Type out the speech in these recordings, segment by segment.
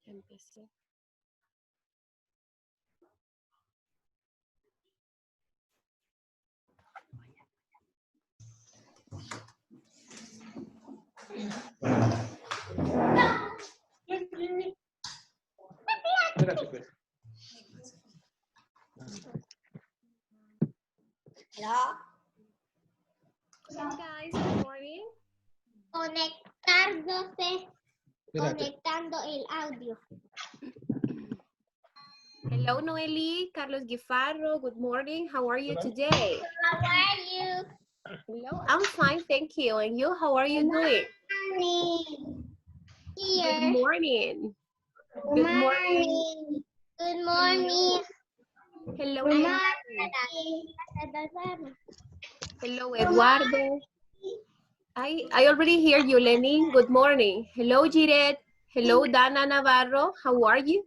Empecé. Hello. Hello guys, good morning. Conectando el audio. Hello Noeli, Carlos Guifarro, good morning. How are you today? How are you? Hello, I'm fine, thank you. And you, how are you doing? Morning. Good Here. morning. Good morning. Good morning. Hello, Good Emily. morning. Hello, Eduardo. I already hear you, Lenin. Good morning. Hello, Jiret. Hello, Dana Navarro. How are you?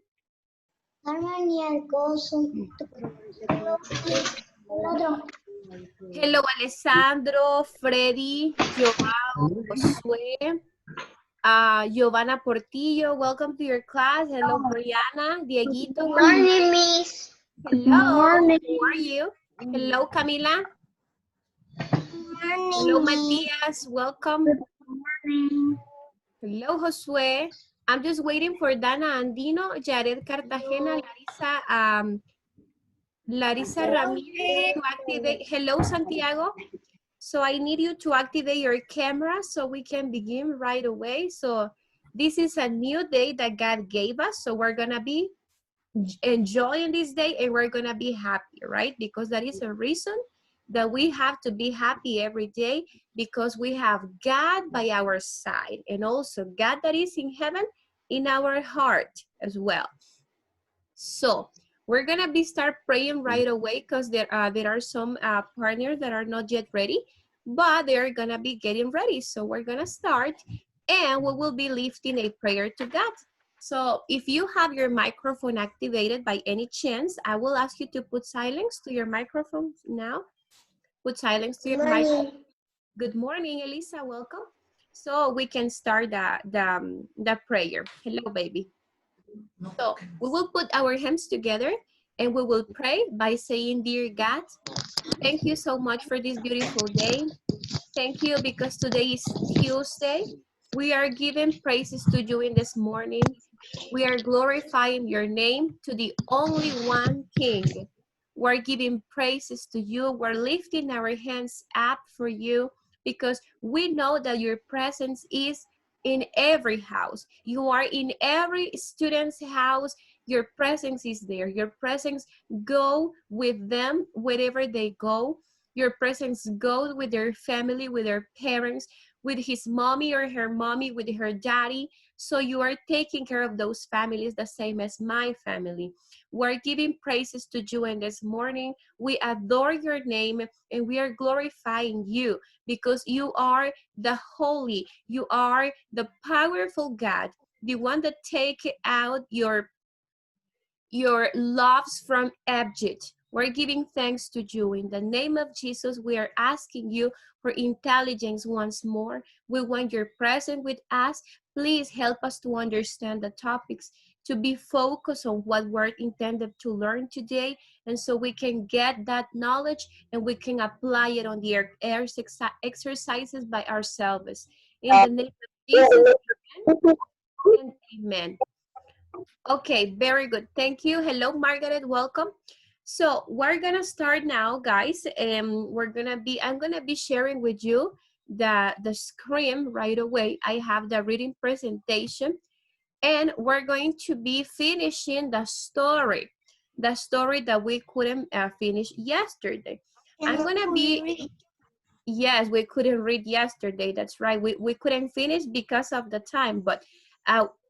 Hello, Alessandro, Freddy, Joao, Josué, Giovanna Portillo. Welcome to your class. Hello, Brianna, Dieguito. Good morning, Miss. Hello, how are you? Hello, Camila. Hello, Matias. Welcome. Hello, Josué. I'm just waiting for Dana Andino, Jared Cartagena, Larissa Ramirez to activate. Hello, Santiago. So I need you to activate your camera so we can begin right away. So this is a new day that God gave us. So we're gonna be enjoying this day and we're gonna be happy, right? Because that is a reason that we have to be happy every day because we have God by our side and also God that is in heaven in our heart as well. So we're gonna be start praying right away because there are some partners that are not yet ready, but they're gonna be getting ready. So we're gonna start and we will be lifting a prayer to God. So if you have your microphone activated by any chance, I will ask you to put silence to your microphone now. Put silence to your microphone. Good morning, Elisa, welcome. So we can start the prayer. Hello, baby. So we will put our hands together and we will pray by saying, Dear God, thank you so much for this beautiful day. Thank you because today is Tuesday. We are giving praises to you in this morning. We are glorifying your name to the only one King. We're giving praises to you. We're lifting our hands up for you because we know that your presence is in every house. You are in every student's house. Your presence is there. Your presence go with them wherever they go. Your presence goes with their family, with their parents, with his mommy or her mommy, with her daddy. So you are taking care of those families the same as my family. We're giving praises to you in this morning. We adore your name and we are glorifying you because you are the holy, you are the powerful God, the one that take out your loves from Egypt. We're giving thanks to you. In the name of Jesus, we are asking you for intelligence once more. We want your presence with us. Please help us to understand the topics, to be focused on what we're intended to learn today, and so we can get that knowledge and we can apply it on the exercises by ourselves. In the name of Jesus, amen and amen. Okay, very good. Thank you. Hello, Margaret. Welcome. So we're gonna start now, guys. I'm gonna be sharing with you the screen right away. I have the reading presentation, and we're going to be finishing the story that we couldn't finish yesterday. I'm gonna be. Yes, we couldn't read yesterday. That's right. We couldn't finish because of the time. But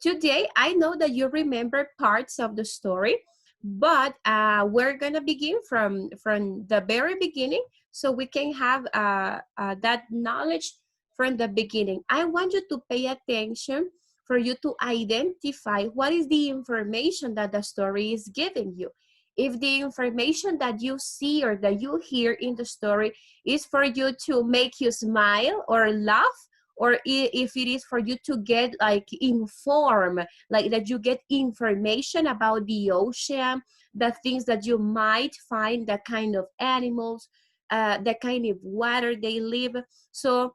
today, I know that you remember parts of the story, but we're going to begin from the very beginning so we can have that knowledge from the beginning. I want you to pay attention for you to identify what is the information that the story is giving you. If the information that you see or that you hear in the story is for you to make you smile or laugh, or if it is for you to get like informed, like that you get information about the ocean, the things that you might find, the kind of animals, the kind of water they live. So,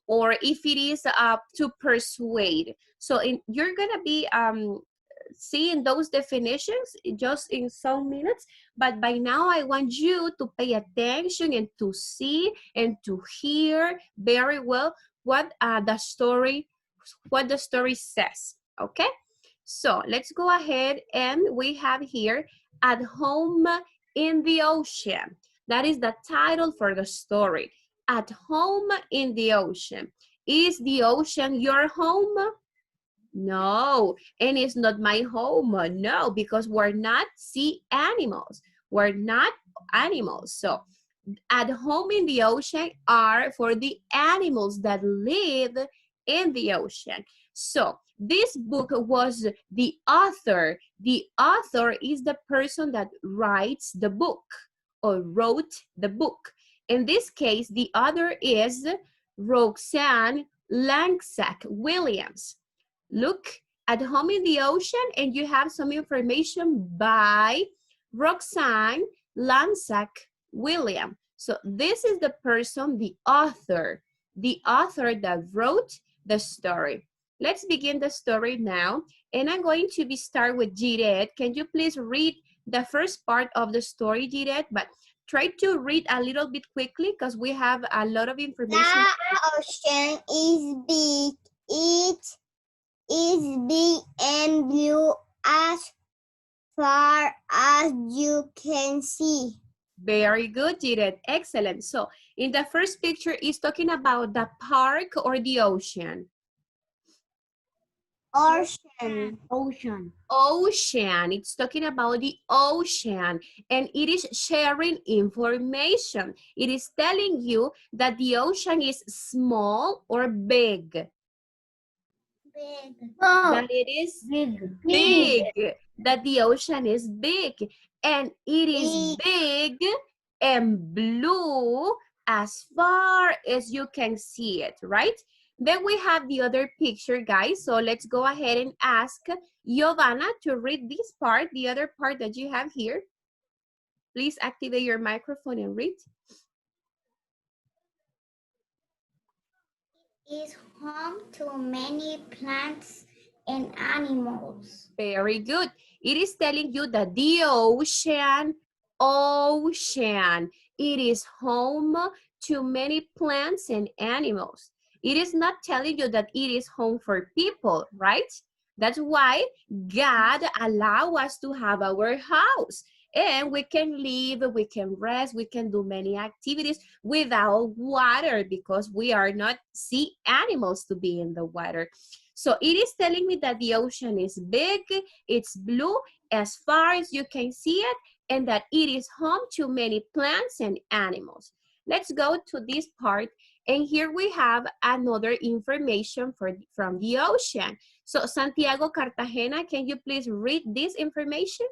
or if it is to persuade. So you're gonna be seeing those definitions just in some minutes, but by now I want you to pay attention and to see and to hear very well what the story says. Okay, so let's go ahead, and we have here At Home in the Ocean. That is the title for the story. At Home in the Ocean. Is the ocean your home? No, and it's not my home. No, because we're not sea animals. We're not animals. So at home in the ocean are for the animals that live in the ocean. So this book was the author. The author is the person that writes the book or wrote the book. In this case, the author is Roxanne Langsack Williams. Look, At Home in the Ocean, and you have some information by Roxanne Langsack Williams. So this is the person, the author that wrote the story. Let's begin the story now. And I'm going to start with Jiret. Can you please read the first part of the story, Jiret? But try to read a little bit quickly because we have a lot of information. The ocean is big. It is big and blue as far as you can see. Very good, Jiret. Excellent. So in the first picture is talking about the park or the ocean? Ocean. Ocean. It's talking about the ocean, and it is sharing information. It is telling you that the ocean is small or big. Big. That it is big. That the ocean is big, and it is big and blue as far as you can see it, right? Then we have the other picture, guys. So let's go ahead and ask Giovanna to read this part, the other part that you have here. Please activate your microphone and read. Is home to many plants and animals. Very good. It is telling you that the ocean, it is home to many plants and animals. It is not telling you that it is home for people, right? That's why God allow us to have our house. And we can live, we can rest, we can do many activities without water because we are not sea animals to be in the water. So it is telling me that the ocean is big, it's blue as far as you can see it, and that it is home to many plants and animals. Let's go to this part, and here we have another information from the ocean. So Santiago Cartagena, can you please read this information?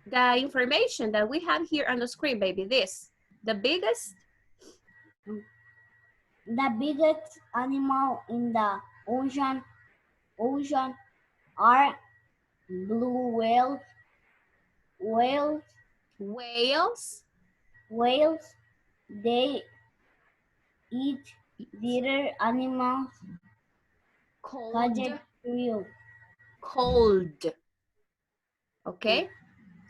The information that we have here on the screen, baby, this. The biggest animal in the ocean are blue whales. They eat little animals. Cold. Okay,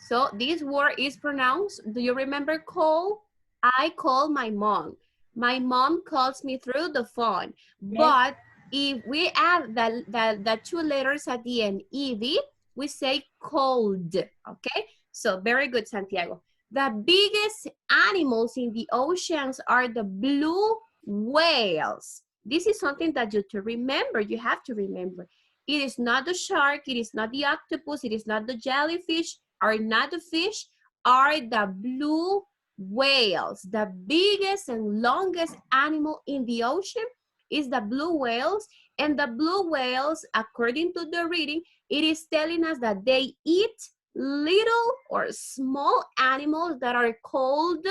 so this word is pronounced, do you remember call? I call my mom. My mom calls me through the phone. Yes. But if we add the two letters at the end, ED, we say cold, okay? So very good, Santiago. The biggest animals in the oceans are the blue whales. This is something that you have to remember. It is not the shark, it is not the octopus, it is not the jellyfish, are not the fish, are the blue whales. The biggest and longest animal in the ocean is the blue whales. And the blue whales, according to the reading, it is telling us that they eat little or small animals that are called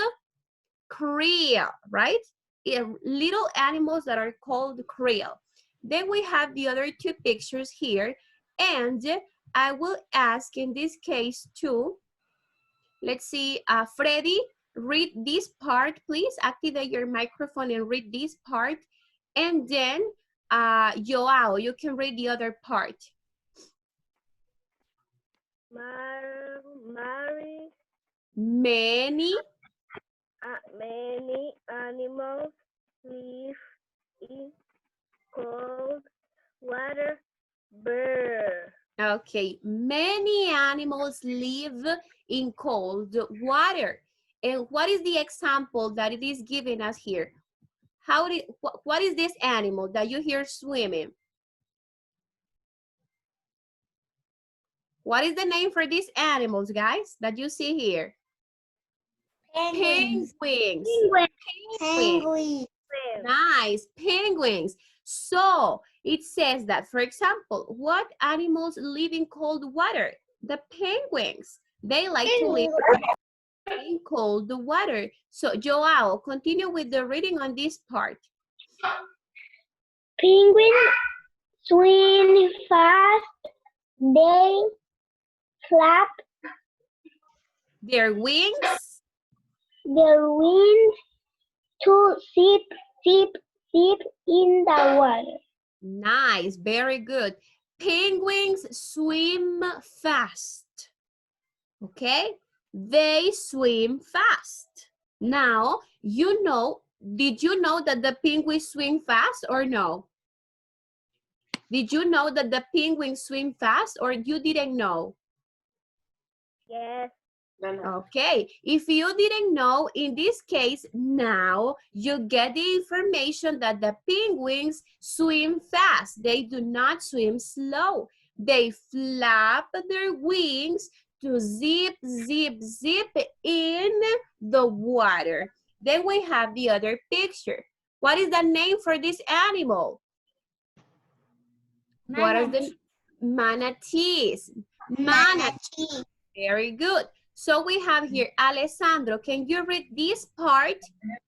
krill, right? Little animals that are called krill. Then we have the other two pictures here, and I will ask in this case too, let's see, Freddy, read this part, please. Activate your microphone and read this part. And then, Joao, you can read the other part. Many animals live in cold water. Bird. Okay, many animals live in cold water. And what is the example that it is giving us here? What is this animal that you hear swimming? What is the name for these animals, guys, that you see here? Penguins. Penguins. Penguins. Nice, penguins. So it says that, for example, what animals live in cold water? The penguins. They like to live in cold water. So Joao, continue with the reading on this part. Penguins swim fast. They flap Their wings. their wings to sip in the water. Nice, very good. Penguins swim fast. Okay, they swim fast. Now, did you know that the penguins swim fast or no? Did you know that the penguins swim fast or you didn't know? Yes. Okay, if you didn't know, in this case, now you get the information that the penguins swim fast. They do not swim slow. They flap their wings to zip in the water. Then we have the other picture. What is the name for this animal? What are the manatees? Manatee. Very good. So we have here, Alessandro, can you read this part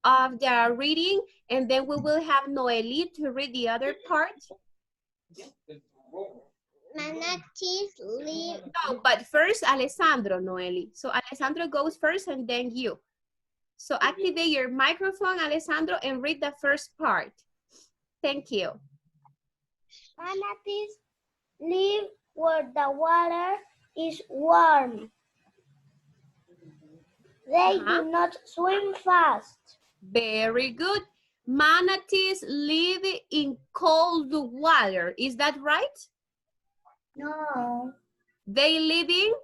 of the reading? And then we will have Noeli to read the other part. Manatees live. No, but first Alessandro, Noeli. So Alessandro goes first and then you. So activate your microphone, Alessandro, and read the first part. Thank you. Manatees live where the water is warm. They do not swim fast. Very good. Manatees live in cold water. Is that right? No. They live in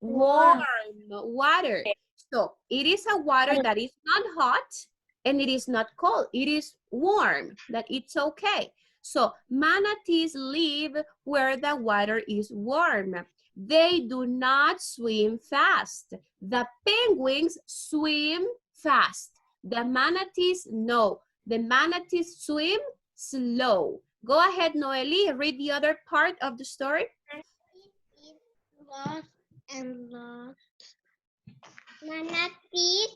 warm water. So it is a water that is not hot and it is not cold. It is warm, that it's okay. So manatees live where the water is warm. They do not swim fast. The penguins swim fast. The manatees, no. The manatees swim slow. Go ahead, Noeli, read the other part of the story. Lots and lots. Manatees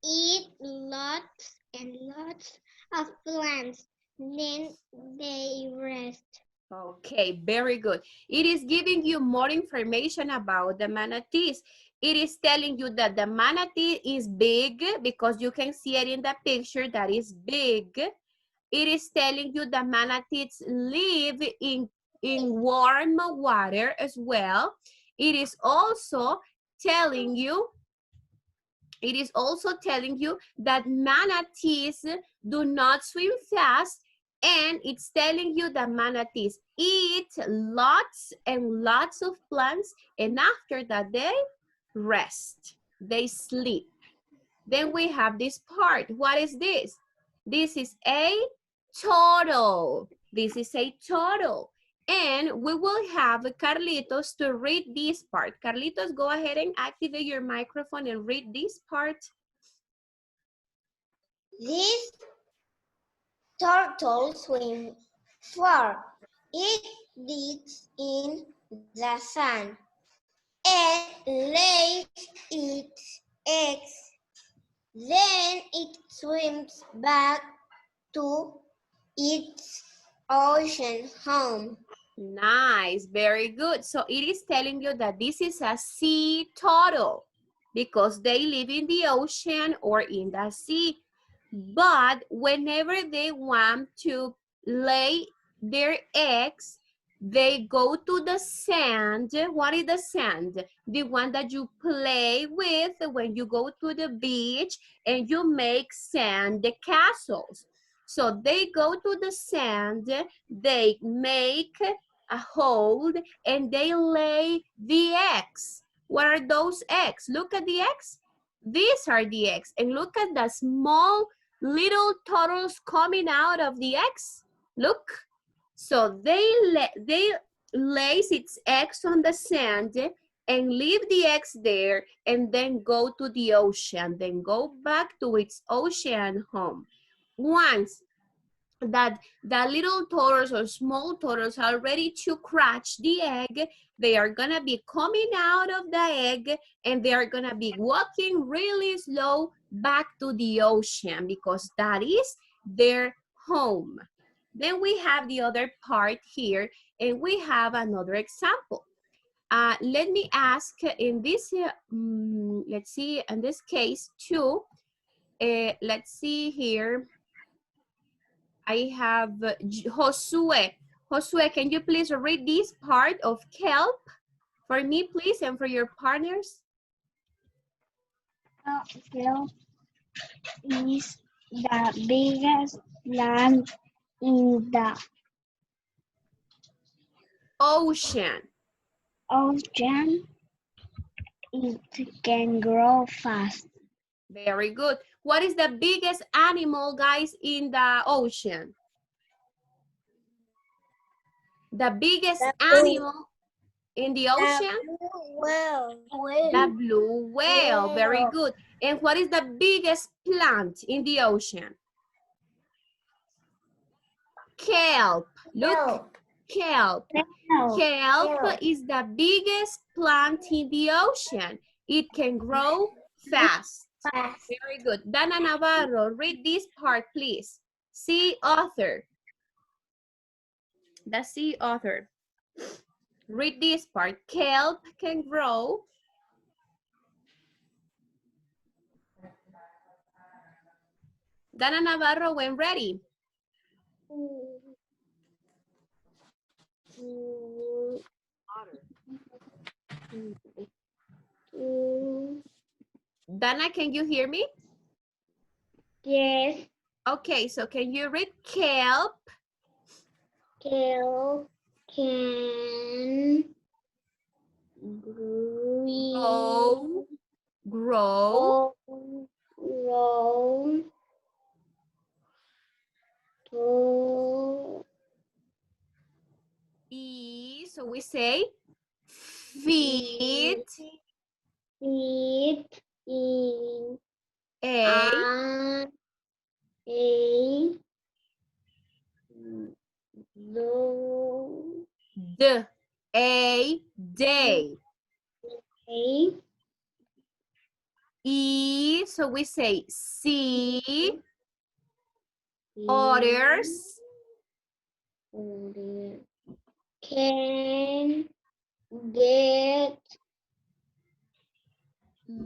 eat lots and lots of plants. Then they rest. Okay, very good. It is giving you more information about the manatees. It is telling you that the manatee is big because you can see it in the picture that is big. It is telling you the manatees live in warm water as well. It is also telling you that manatees do not swim fast, and it's telling you that manatees eat lots and lots of plants, and after that they rest, they sleep. Then we have this part. What is this? This is a turtle. This is a turtle. And we will have Carlitos to read this part. Carlitos, go ahead and activate your microphone and read this part. This turtle swims far. It digs in the sand. It lays its eggs. Then it swims back to its ocean home. Nice, very good. So it is telling you that this is a sea turtle because they live in the ocean or in the sea. But whenever they want to lay their eggs, they go to the sand. What is the sand? The one that you play with when you go to the beach and you make sand castles. So they go to the sand, they make a hole, and they lay the eggs. What are those eggs? Look at the eggs. These are the eggs. And look at the small little turtles coming out of the eggs. Look. So they lays its eggs on the sand and leave the eggs there and then go to the ocean, then go back to its ocean home. Once that the little turtles or small turtles are ready to crash the egg, they are gonna be coming out of the egg and they are gonna be walking really slow back to the ocean because that is their home. Then we have the other part here and we have another example. Let me ask in this, let's see, in this case too, let's see here. I have Josue. Josue, can you please read this part of kelp for me, please, and for your partners? Kelp is the biggest plant in the Ocean. ocean. It can grow fast. Very good. What is the biggest animal, guys, in the ocean? The biggest animal in the ocean? The blue whale. Very good. And what is the biggest plant in the ocean? Kelp. Look, kelp. Kelp is the biggest plant in the ocean. It can grow fast. Very good. Dana Navarro, read this part, please. Sea author. The sea author. Read this part. Kelp can grow. Dana Navarro, when ready. Dana, can you hear me? Yes. Okay, so can you read kelp? Kelp can Grow. grow to So we say feed feed in a day. So we say sea otters can get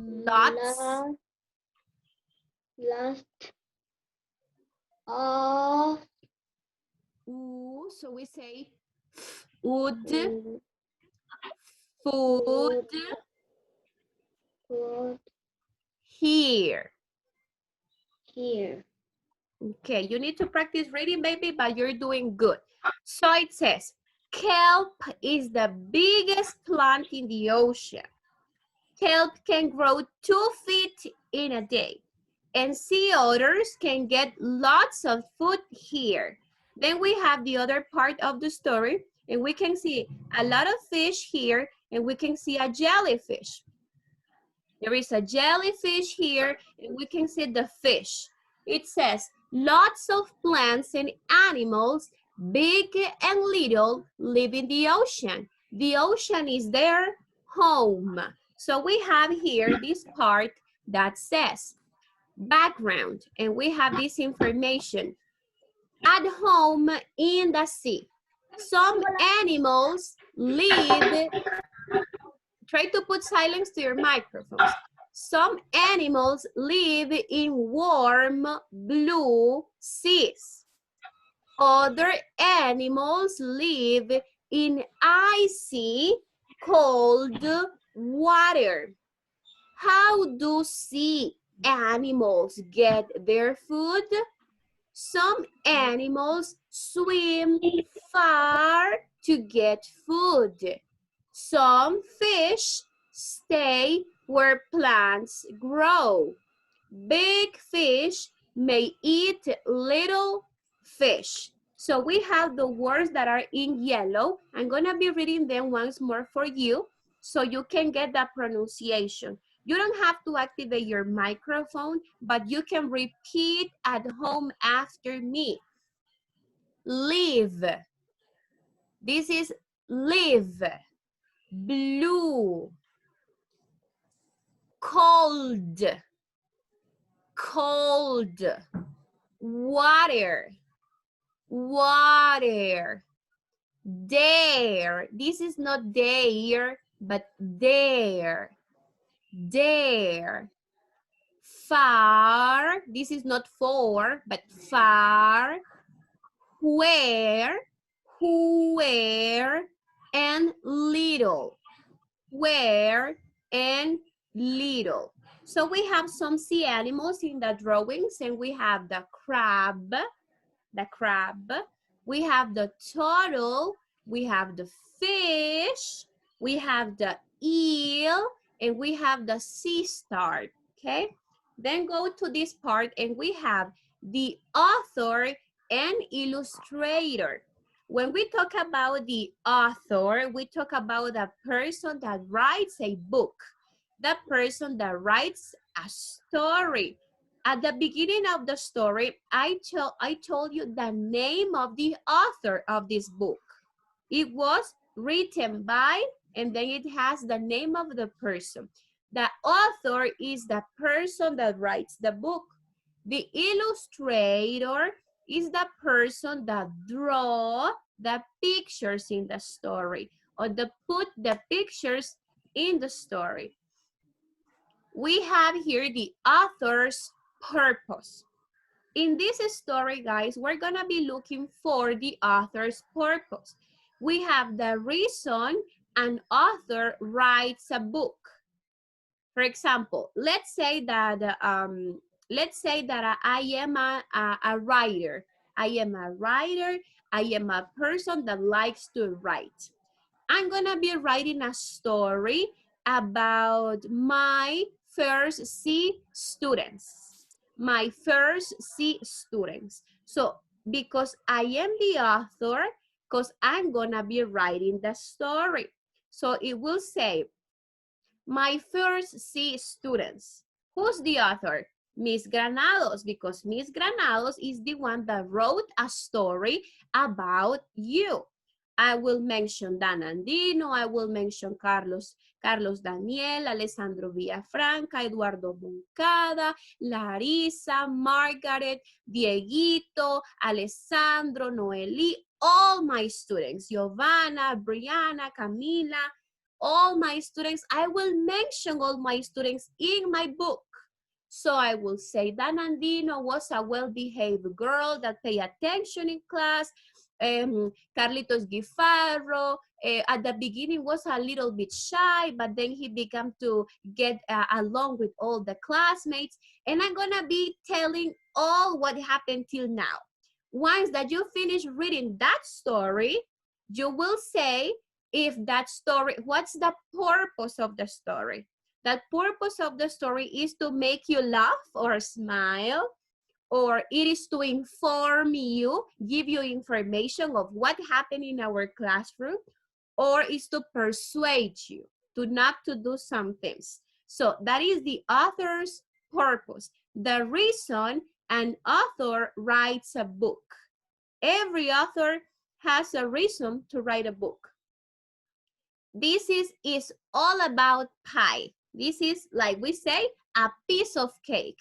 lots of so we say wood food here. Okay, you need to practice reading, baby, but you're doing good. So it says, kelp is the biggest plant in the ocean. Kelp can grow 2 feet in a day. And sea otters can get lots of food here. Then we have the other part of the story, and we can see a lot of fish here, and we can see a jellyfish. There is a jellyfish here, and we can see the fish. It says, lots of plants and animals, big and little, live in the ocean. The ocean is their home. So we have here this part that says background, and we have this information. At home in the sea. Some animals live, try to put silence to your microphones. Some animals live in warm blue seas. Other animals live in icy, cold water. How do sea animals get their food? Some animals swim far to get food. Some fish stay where plants grow. Big fish may eat little fish. So we have the words that are in yellow. I'm going to be reading them once more for you so you can get the pronunciation. You don't have to activate your microphone, but you can repeat at home after me. Live. This is live. Blue. Cold. Cold. Water. Water. Dare. This is not dare, but dare. Dare. Far. This is not for, but far. Where. Where. And little. Where and little. So we have some sea animals in the drawings, and we have the crab. We have the turtle, we have the fish, we have the eel, and we have the sea star, okay? Then go to this part, and we have the author and illustrator. When we talk about the author, we talk about the person that writes a book, the person that writes a story. At the beginning of the story, I told you the name of the author of this book. It was written by, and then it has the name of the person. The author is the person that writes the book. The illustrator is the person that draws the pictures in the story, or put the pictures in the story. We have here the author's purpose. In this story, guys, we're gonna be looking for the author's purpose. We have the reason an author writes a book. For example, let's say that I am a writer. I am a writer. I am a person that likes to write. I'm gonna be writing a story about my first C students. My first C students. So because I am the author, because I'm gonna be writing the story. So it will say, my first C students. Who's the author? Miss Granados, because Miss Granados is the one that wrote a story about you. I will mention Dan Andino, I will mention Carlos Daniel, Alessandro Villafranca, Eduardo Moncada, Larissa, Margaret, Dieguito, Alessandro, Noeli, all my students, Giovanna, Brianna, Camila, all my students. I will mention all my students in my book. So I will say Dan Andino was a well-behaved girl that paid attention in class. Carlitos Guifarro, at the beginning was a little bit shy, but then he began to get along with all the classmates. And I'm gonna be telling all what happened till now. Once that you finish reading that story, you will say if that story, what's the purpose of the story? The purpose of the story is to make you laugh or smile, or it is to inform you, give you information of what happened in our classroom, or is to persuade you to not to do some things. So that is the author's purpose. The reason an author writes a book. Every author has a reason to write a book. This is all about pie. This is, like we say, a piece of cake.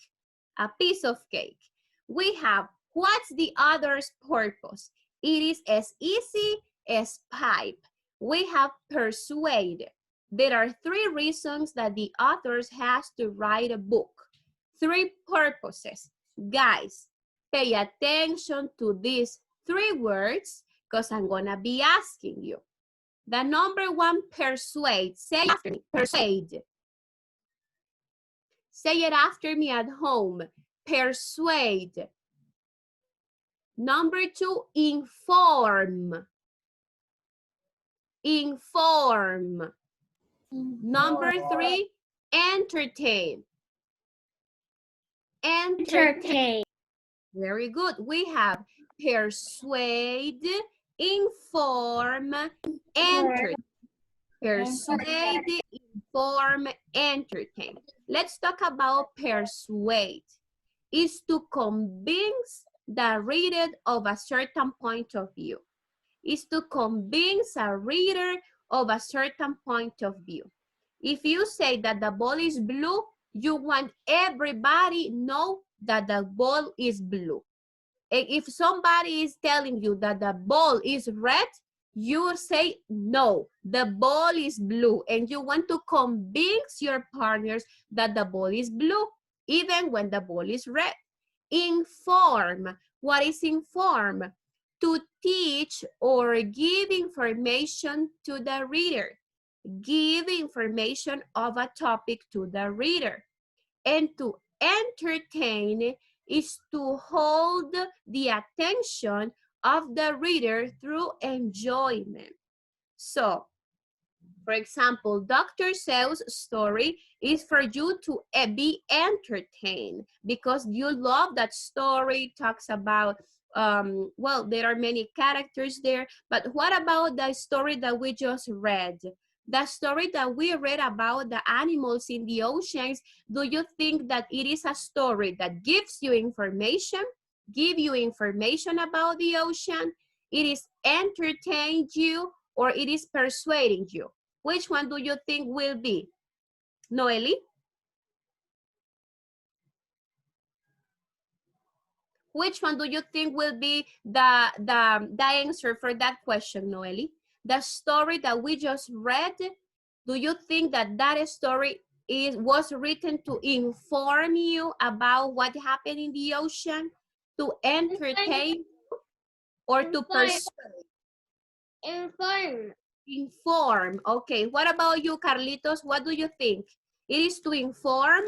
A piece of cake. We have, what's the other's purpose? It is as easy as pipe. We have persuade. There are 3 reasons that the author has to write a book. 3 purposes. Guys, pay attention to these 3 words because I'm gonna be asking you. The number 1, persuade. Say it after me, persuade. Say it after me at home, persuade. Number 2, inform. Inform. Number 3, entertain. Entertain. Very good. We have persuade, inform, entertain. Persuade, inform, entertain. Let's talk about persuade. Is to convince the reader of a certain point of view. Is to convince a reader of a certain point of view. If you say that the ball is blue, you want everybody know that the ball is blue. And if somebody is telling you that the ball is red, you say, no, the ball is blue. And you want to convince your partners that the ball is blue, even when the ball is red. Inform. What is inform? To teach or give information to the reader. Give information of a topic to the reader. And to entertain is to hold the attention of the reader through enjoyment. So, for example, Dr. Seuss' story is for you to be entertained because you love that story. Talks about, well, there are many characters there, but what about the story that we just read? The story that we read about the animals in the oceans, do you think that it is a story that gives you information, give you information about the ocean? It is entertain you or it is persuading you? Which one do you think will be? Noeli? Which one do you think will be the answer for that question, Noeli? The story that we just read, do you think that that story was written to inform you about what happened in the ocean, to entertain, or to persuade? Inform. Inform. Okay, what about you, Carlitos? What do you think? It is to inform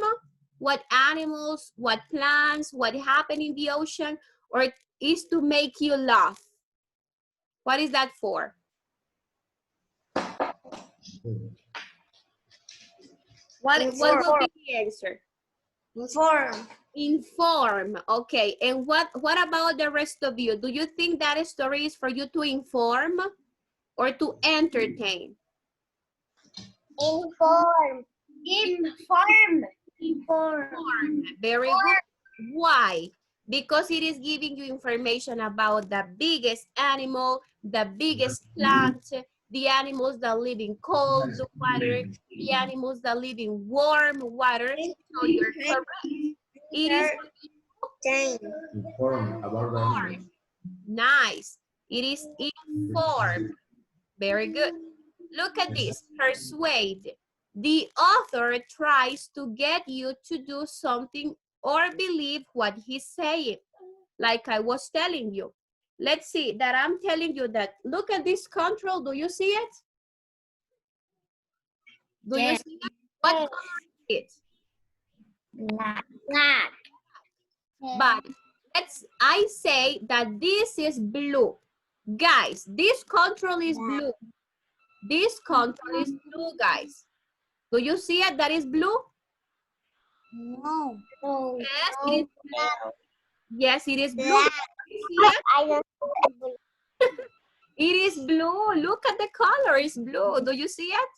what animals, what plants, what happened in the ocean, or it is to make you laugh? What is that for? What will be the answer? Inform. Inform. Okay, and what about the rest of you? Do you think that story is for you to inform or to entertain? Inform. Inform. Inform. Very good. Why? Because it is giving you information about the biggest animal, the biggest plant, the animals that live in cold water, the animals that live in warm water. So you're correct. It is Inform about the animals. nice. It is inform. Very good. Look at this. Persuade. The author tries to get you to do something or believe what he's saying. Like I was telling you. Let's see that I'm telling you that. Look at this control. Do you see it? Do you see it? What color is it? Black. But I say that this is blue. Guys, this control is blue. This control is blue, guys. Do you see it? That is blue? No. Yes, it is blue. Yes, it is blue. You see it? I don't It is blue. Look at the color. It's blue. Do you see it?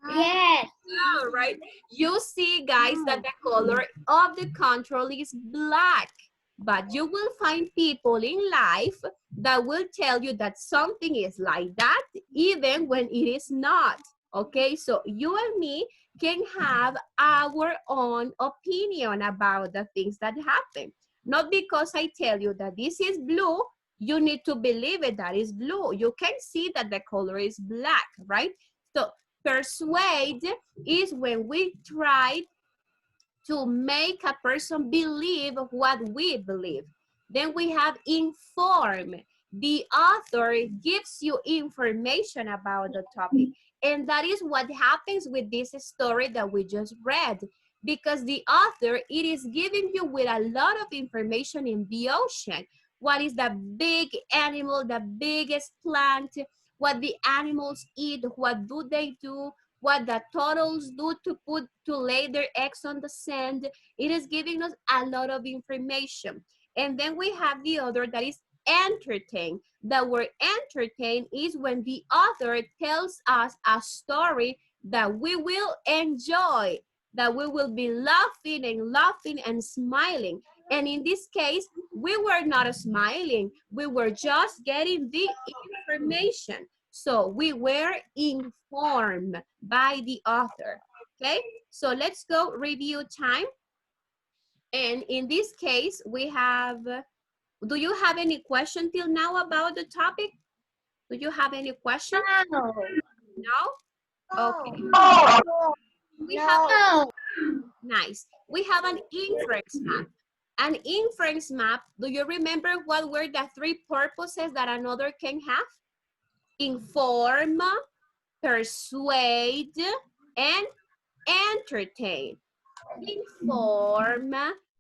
Yes. Yeah, right. You see, guys, that the color of the control is black. but you will find people in life that will tell you that something is like that even when it is not. Okay, so you and me can have our own opinion about the things that happen. Not because I tell you that this is blue, you need to believe it that is blue. You can see that the color is black, right? So persuade is when we try to make a person believe what we believe. Then we have inform. The author gives you information about the topic. And that is what happens with this story that we just read. Because the author, it is giving you with a lot of information in the ocean. What is the big animal, the biggest plant, what the animals eat, what do they do, what the turtles do to lay their eggs on the sand. It is giving us a lot of information. And then we have the other that is entertain. The word entertain is when the author tells us a story that we will enjoy, that we will be laughing and smiling. And in this case, we were not smiling. We were just getting the information. So we were informed by the author. Okay, so let's go review time. And in this case, we have, do you have any question till now about the topic? Do you have any question? No. No? Okay. No. We have, No. nice. We have an inference map. An inference map, do you remember what were the three purposes that another can have? Inform, persuade, and entertain. Inform,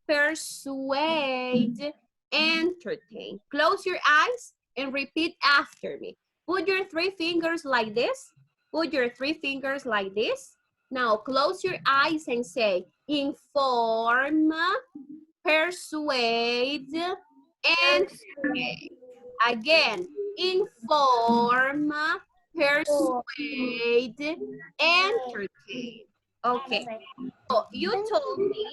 persuade, entertain. Close your eyes and repeat after me. Put your three fingers like this. Put your three fingers like this. Now close your eyes and say inform, persuade, entertain. Again, inform, persuade, entertain. Okay, so you told me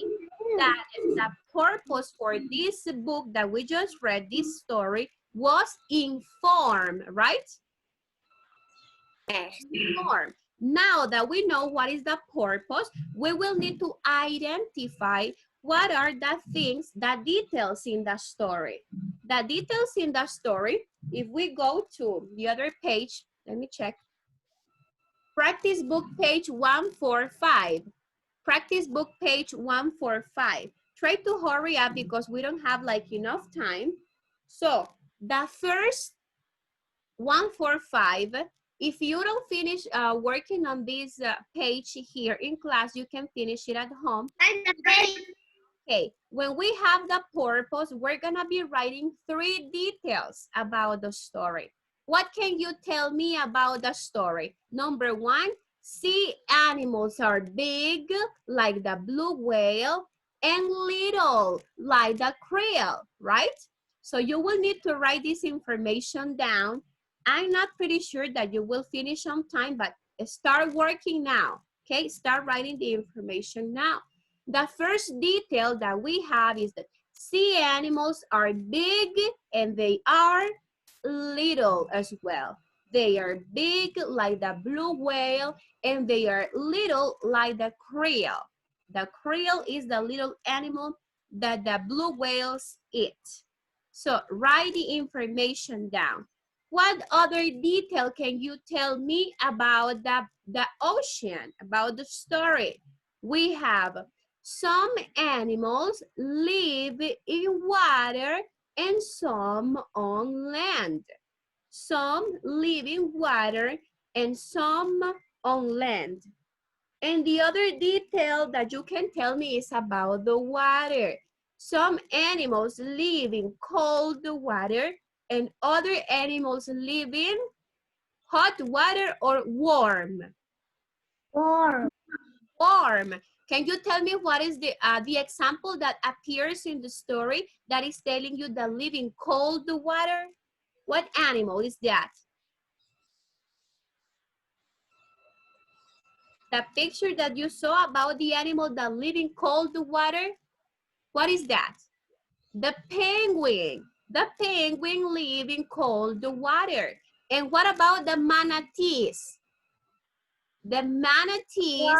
that the purpose for this book that we just read, this story, was inform, right? Inform. Now that we know what is the purpose, we will need to identify what are the things, the details in the story. The details in the story, if we go to the other page, let me check. Practice book page 145. Practice book page 145. Try to hurry up because we don't have like enough time. So the first 145, if you don't finish working on this page here in class, you can finish it at home. Okay, when we have the purpose, we're gonna be writing 3 details about the story. What can you tell me about the story? Number 1, sea animals are big, like the blue whale, and little, like the krill, right? So you will need to write this information down. I'm not pretty sure that you will finish on time, but start working now, okay? Start writing the information now. The first detail that we have is that sea animals are big and they are little as well. They are big like the blue whale and they are little like the krill. The krill is the little animal that the blue whales eat. So write the information down. What other detail can you tell me about the ocean, about the story? We have some animals live in water and some on land. Some live in water and some on land. And the other detail that you can tell me is about the water. Some animals live in cold water and other animals live in hot water or warm. Warm. Warm. Can you tell me what is the example that appears in the story that is telling you that live in cold water? What animal is that? The picture that you saw about the animal that live in cold water, what is that? The penguin. The penguin live in cold water. And what about the manatees? The manatees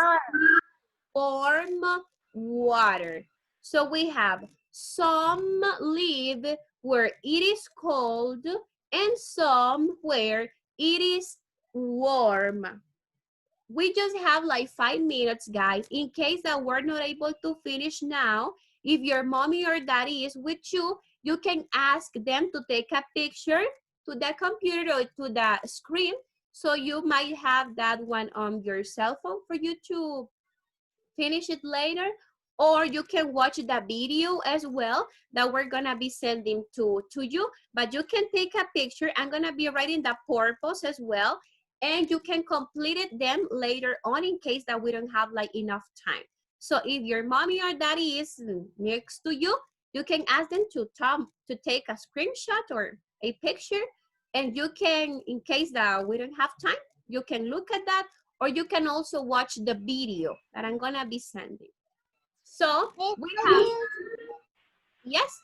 warm water. So we have some live where it is cold and some where it is warm. We just have like 5 minutes, guys, in case that we're not able to finish now. If your mommy or daddy is with you, you can ask them to take a picture to the computer or to the screen. So you might have that one on your cell phone for you to finish it later, or you can watch the video as well that we're gonna be sending to you, but you can take a picture. I'm gonna be writing the purpose as well, and you can complete it them later on in case that we don't have like enough time. So if your mommy or daddy is next to you, you can ask them to take a screenshot or a picture, and you can, in case that we don't have time, you can look at that, or you can also watch the video that I'm gonna be sending. So we have, yes.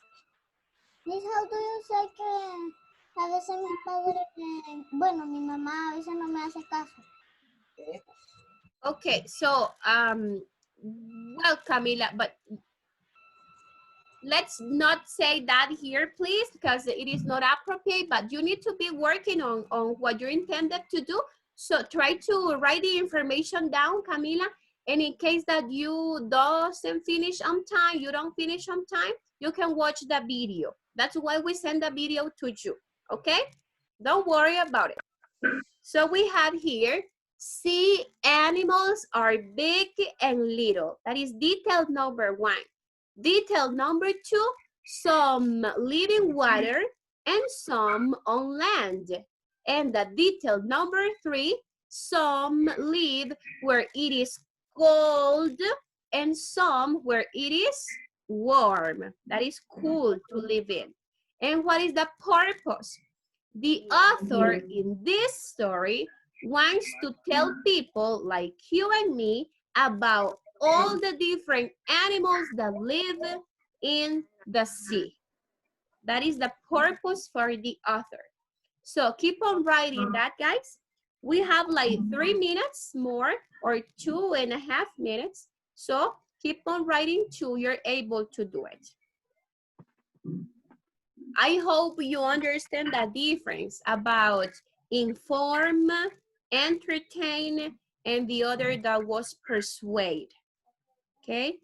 Miss, how do you say que a veces mis padres, bueno, mi mamá a veces no me hace caso? Okay, so well, Camila, but let's not say that here, please, because it is not appropriate, but you need to be working on what you're intended to do. So try to write the information down, Camila, and in case that you doesn't finish on time, you don't finish on time, you can watch the video. That's why we send the video to you, okay? Don't worry about it. So we have here, sea animals are big and little. That is detail number 1. Detail number 2, some live in water and some on land. And the detail number 3, some live where it is cold and some where it is warm. That is cool to live in. And what is the purpose? The author in this story wants to tell people like you and me about all the different animals that live in the sea. That is the purpose for the author. So keep on writing that, guys. We have like 3 minutes more, or 2.5 minutes. So keep on writing till you're able to do it. I hope you understand the difference about inform, entertain, and the other that was persuade. Okay?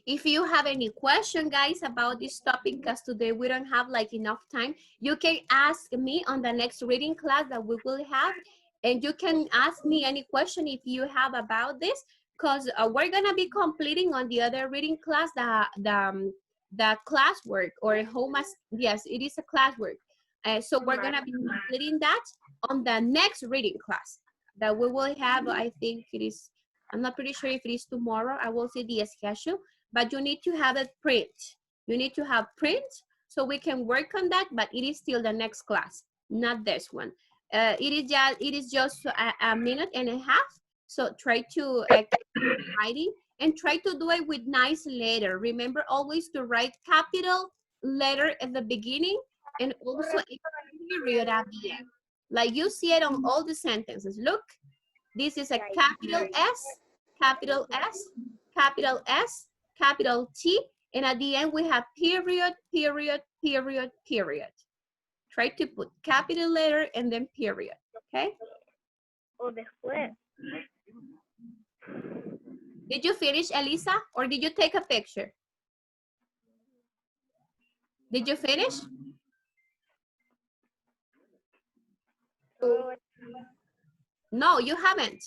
If you have any question, guys, about this topic, because today we don't have like enough time, you can ask me on the next reading class that we will have, and you can ask me any question if you have about this, because we're gonna be completing on the other reading class the classwork, or home as, yes, it is a classwork. So we're gonna be completing that on the next reading class that we will have. I think it is, I'm not pretty sure if it is tomorrow. I will see the schedule. But you need to have it print. You need to have print so we can work on that, but it is still the next class, not this one. It is just a minute and a half. So try to keep writing and try to do it with nice letter. Remember always to write capital letter at the beginning and also a period at the end. Like you see it on all the sentences. Look, this is a capital S, capital S, capital S, capital T, and at the end we have period, period, period, period. Try to put capital letter and then period, okay? Did you finish, Elisa, or did you take a picture? Did you finish? No, you haven't.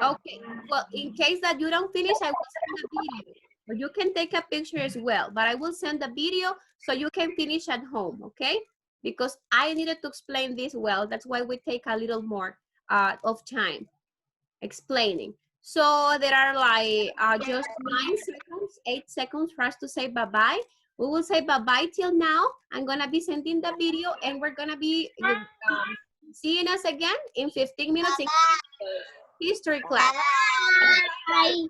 Okay, well, in case that you don't finish, I will send the video. Or you can take a picture as well, but I will send the video so you can finish at home, okay? Because I needed to explain this well. That's why we take a little more of time explaining. So there are like just 9 seconds, 8 seconds for us to say bye-bye. We will say bye-bye till now. I'm gonna be sending the video and we're gonna be seeing us again in 15 minutes in history class. Bye.